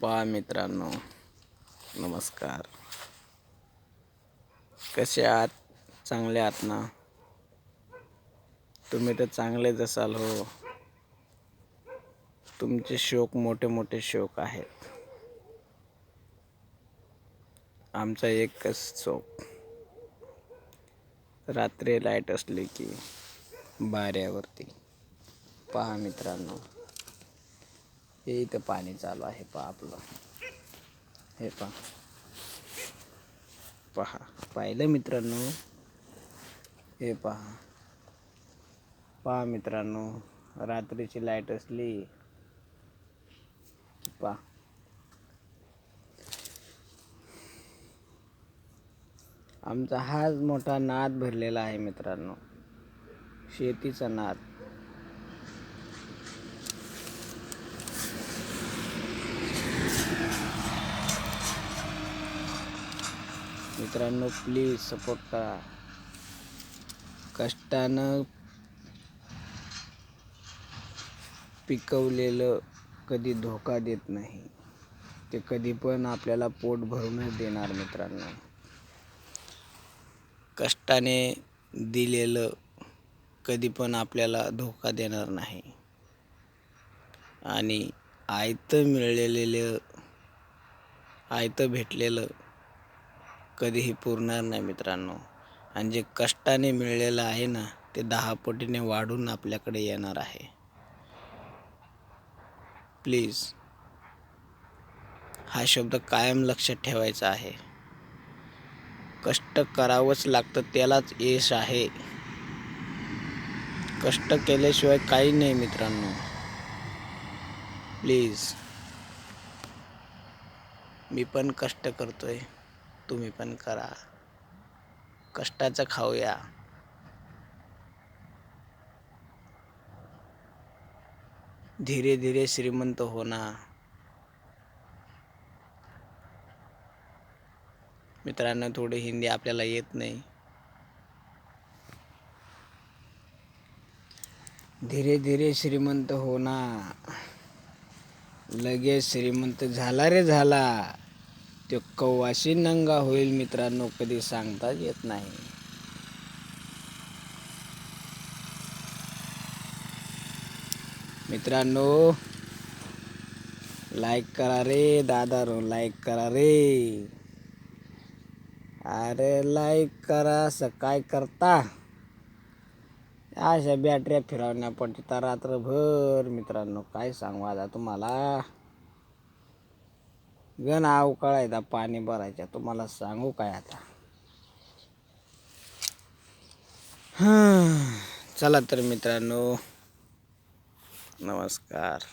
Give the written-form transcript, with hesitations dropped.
पहा मित्रांनो, नमस्कार. कसे आहात? चांगले आहात ना? तुम्ही तर चांगलेच असाल हो. तुमचे शौक मोठे मोठे शौक आहेत. आमचा एकच शौक, रात्री लाईट असली की बाऱ्यावरती. पहा मित्रांनो, हे इथं पाणी चालू आहे. पहा आपलं हे पहा पाहिलं मित्रांनो? हे पहा मित्रांनो, रात्रीची लाईट असली पहा. आमचा हाच मोठा नाद भरलेला आहे मित्रांनो, शेतीचा नाद. मित्रांनो प्लीज सपोर्ट करा. कष्टानं पिकवलेलं कधी धोका देत नाही. ते कधी पण आपल्याला पोट भरूनच देणार मित्रांनो. कष्टाने दिलेलं कधी पण आपल्याला धोका देणार नाही. आणि आयतं भेटलेलं कधीही पुरणार नाही मित्रांनो. आणि जे कष्टाने मिळलेलं आहे ना, ते 10 पटीने वाढून आपल्याकडे येणार आहे. प्लीज हा शब्द कायम लक्षात ठेवायचा आहे. कष्ट करावंच लागतं, त्यालाच यश आहे. कष्ट केल्याशिवाय काही नाही मित्रांनो. प्लीज, मी पण कष्ट करतोय, तुम्ही पण करा. कष्टाचं खाऊया. धीरे धीरे श्रीमंत होणार. मित्रांनो, थोडी हिंदी आपल्याला येत नाही. धीरे धीरे श्रीमंत होणार. लगेच श्रीमंत झाला रे झाला, तो कव्वाशी नंगा होईल मित्रांनो, कधी सांगताच येत नाही. मित्रांनो लाईक करा रे दादा, लाईक करा रे. अरे लाईक करा, असं काय करता? अशा बॅटऱ्या फिरवण्या पडता रात्रभर मित्रांनो. काय सांगू आता तुम्हाला? गण अवकाळायचा पाणी भरायच्या, तुम्हाला सांगू काय आता? चला तर मित्रांनो, नमस्कार.